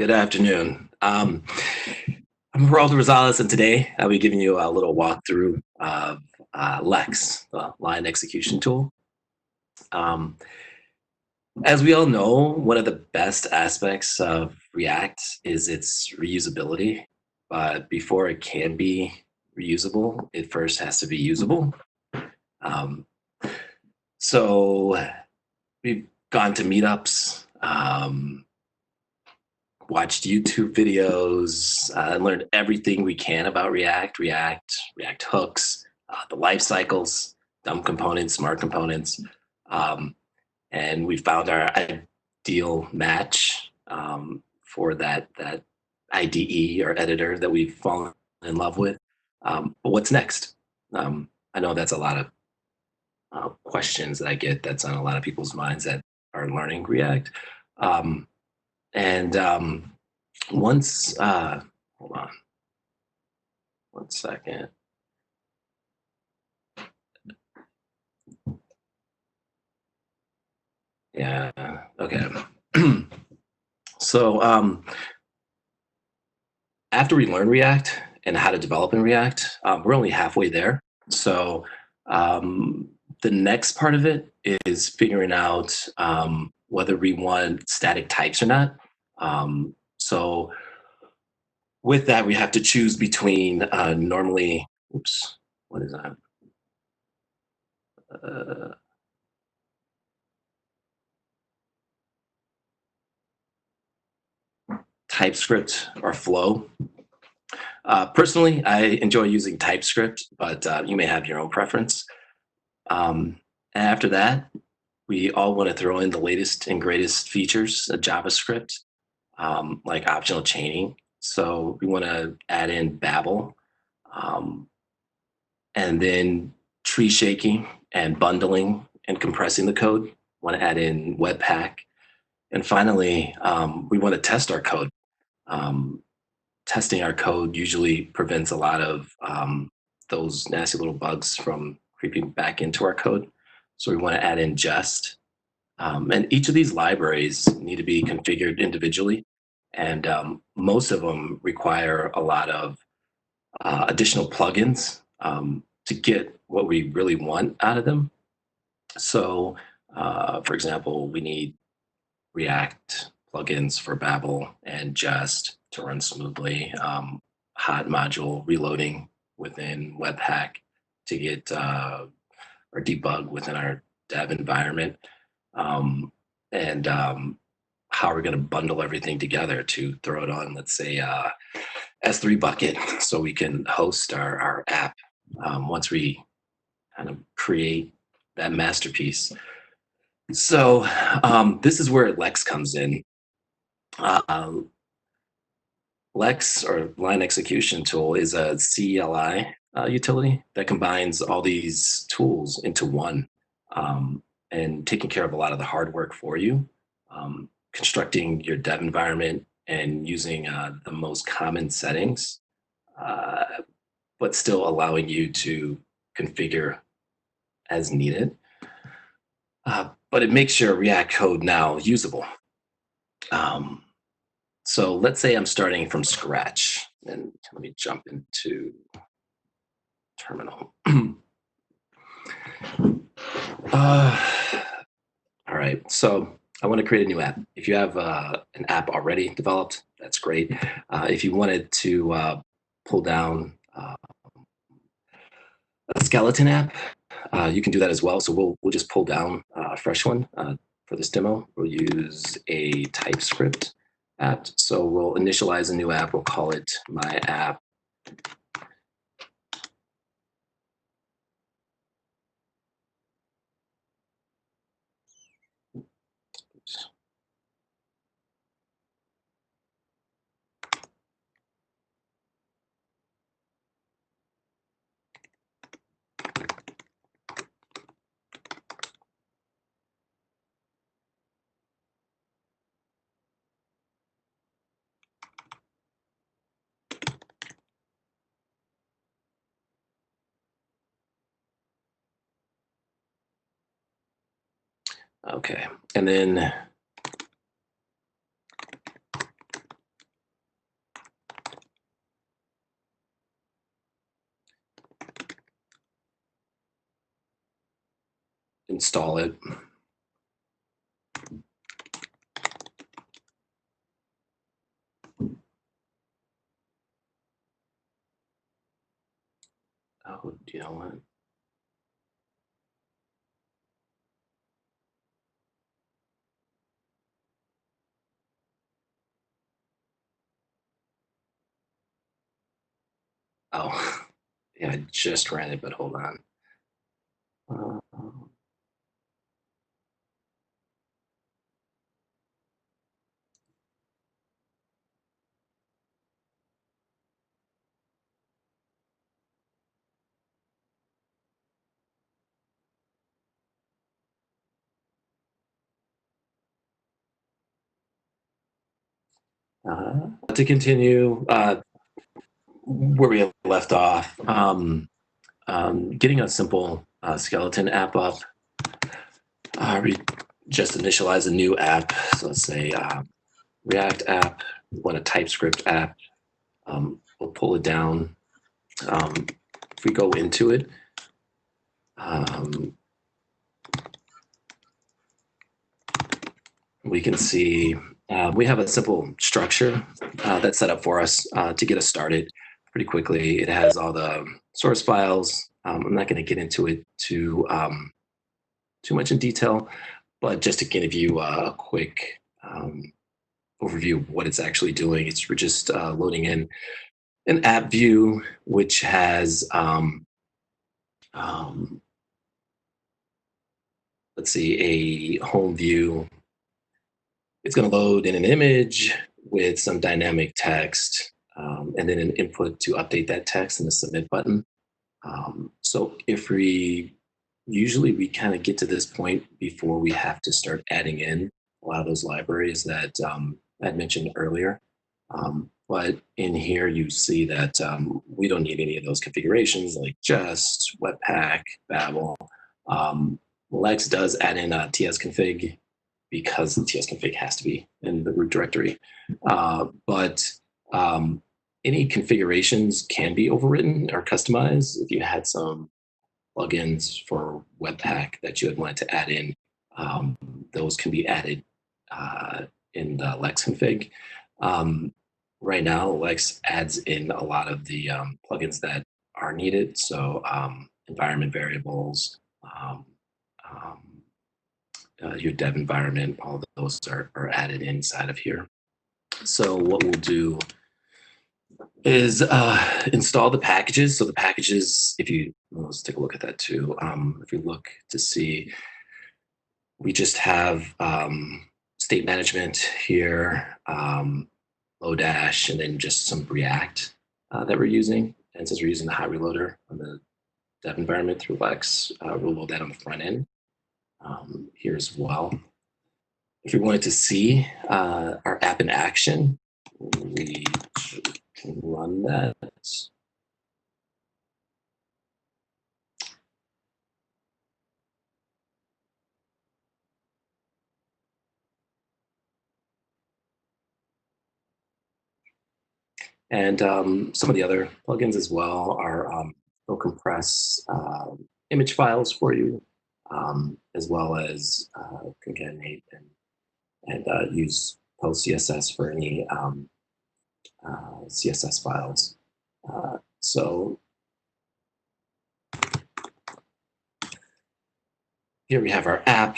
Good afternoon. I'm Giraldo Rosales, and today I'll be giving you a little walkthrough of Lex, the line execution tool. Um, as we all know, one of the best aspects of React is its reusability. But before it can be reusable, it first has to be usable. Um, so we've gone to meetups. Watched YouTube videos, and learned everything we can about React hooks, the life cycles, dumb components, smart components. Um, and we found our ideal match for that IDE or editor that we've fallen in love with. But what's next? I know that's a lot of questions that I get that's on a lot of people's minds that are learning React. And once, hold on 1 second. Yeah, okay. So after we learn React and how to develop in React, we're only halfway there. So the next part of it is figuring out whether we want static types or not. So with that, we have to choose between normally, oops, what is that? Typescript or Flow. Personally, I enjoy using TypeScript, but you may have your own preference. After that, we all want to throw in the latest and greatest features of JavaScript, like optional chaining. So we want to add in Babel, um, and then tree shaking and bundling and compressing the code. Want to add in Webpack. And finally, we want to test our code. Um, Testing our code usually prevents a lot of those nasty little bugs from creeping back into our code. So we want to add in Jest. And each of these libraries need to be configured individually. And most of them require a lot of additional plugins to get what we really want out of them. So, for example, we need React plugins for Babel and Jest to run smoothly. Hot module reloading within Webpack to get or debug within our dev environment. And how we're going to bundle everything together to throw it on, let's say, S3 bucket so we can host our app once we kind of create that masterpiece. So this is where Lex comes in. Lex, or line execution tool, is a CLI utility that combines all these tools into one, and taking care of a lot of the hard work for you, constructing your dev environment and using the most common settings, uh, but still allowing you to configure as needed. But it makes your React code now usable. So let's say I'm starting from scratch, and let me jump into terminal. All right, so I want to create a new app. If you have an app already developed, that's great. If you wanted to pull down a skeleton app, you can do that as well. So we'll just pull down a fresh one for this demo. We'll use a TypeScript app. So we'll initialize a new app. We'll call it my app. Okay, and then install it. Oh, do you know what? Oh, yeah, I just ran it, but hold on. Uh, to continue where we left off, getting a simple skeleton app up. We just initialize a new app. So let's say React app, we want a TypeScript app. We'll pull it down. If we go into it, we can see we have a simple structure that's set up for us to get us started pretty quickly. It has all the source files. I'm not going to get into it too much in detail, but just to give you a quick overview of what it's actually doing, we're just loading in an app view, which has, let's see, a home view. It's going to load in an image with some dynamic text, and then an input to update that text and a submit button. So usually we kind of get to this point before we have to start adding in a lot of those libraries that I mentioned earlier. But in here, you see that we don't need any of those configurations like Jest, Webpack, Babel. Lex does add in a tsconfig because the tsconfig has to be in the root directory. But any configurations can be overwritten or customized. If you had some plugins for Webpack that you had wanted to add in, those can be added in the Lex config. Right now, Lex adds in a lot of the plugins that are needed. So environment variables, your dev environment, all of those are added inside of here. So what we'll do is install the packages. So the packages, let's take a look at that too. If you look to see, we just have state management here, Lodash, and then just some React that we're using. And since we're using the hot reloader on the dev environment through Lex, we'll load that on the front end here as well. If we wanted to see our app in action, we can run that. And some of the other plugins as well are they'll compress image files for you, as well as concatenate and use post CSS for any CSS files. So here we have our app.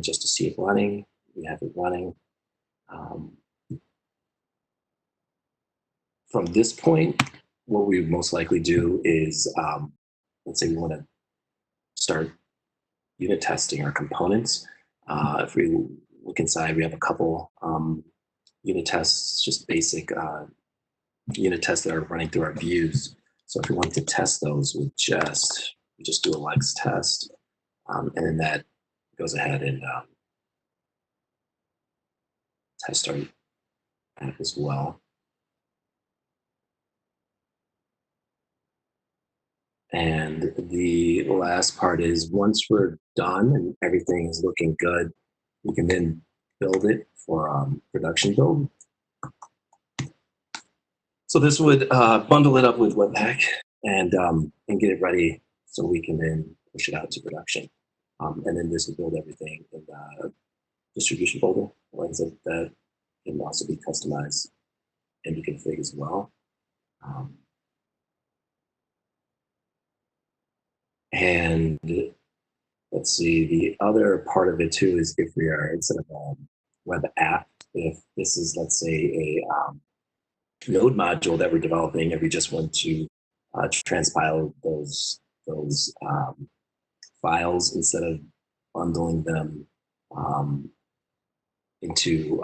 Just to see it running, we have it running. From this point, what we would most likely do is, let's say we want to start unit testing our components. If we look inside, we have a couple unit tests, just basic unit tests that are running through our views. So if we want to test those, we just do a Lex test, and then that goes ahead and test our app as well. And the last part is once we're done and everything is looking good, we can then build it for production build. So this would bundle it up with Webpack and get it ready so we can then push it out to production. And then this will build everything in the distribution folder. Like I said, that can also be customized and be configured as well. And let's see, the other part of it too is if we are, instead of a web app, if this is, let's say, a node module that we're developing and we just want to transpile those files instead of bundling them into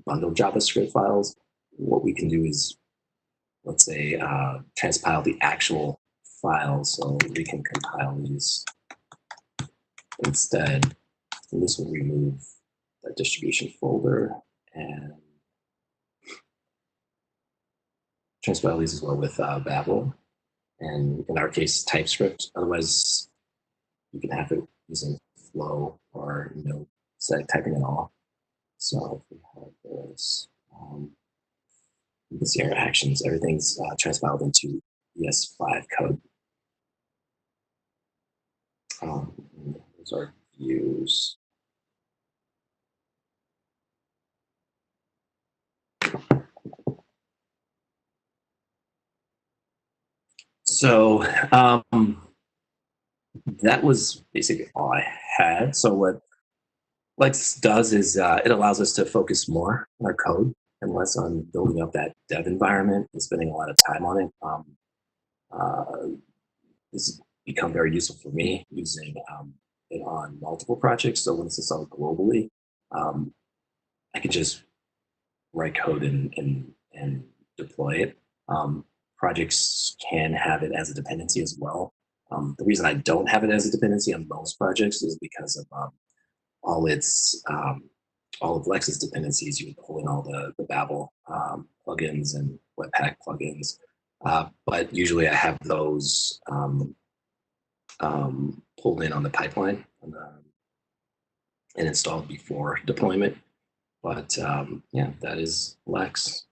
bundled JavaScript files, what we can do is, let's say, transpile the actual files. So we can compile these instead. And this will remove the distribution folder and transpile these as well with Babel. And in our case, TypeScript. Otherwise, you can have it using Flow or typing it all. So if we have this, you can see our actions. Everything's transpiled into ES5 code. Those are views. So that was basically all I had. So what Lex does is it allows us to focus more on our code and less on building up that dev environment and spending a lot of time on it. This has become very useful for me using it on multiple projects. So when it's installed globally, I can just write code and deploy it. Projects can have it as a dependency as well. The reason I don't have it as a dependency on most projects is because of all of Lex's dependencies. You would pull in all the Babel plugins and Webpack plugins, but usually I have those pulled in on the pipeline and installed before deployment. But yeah, that is Lex.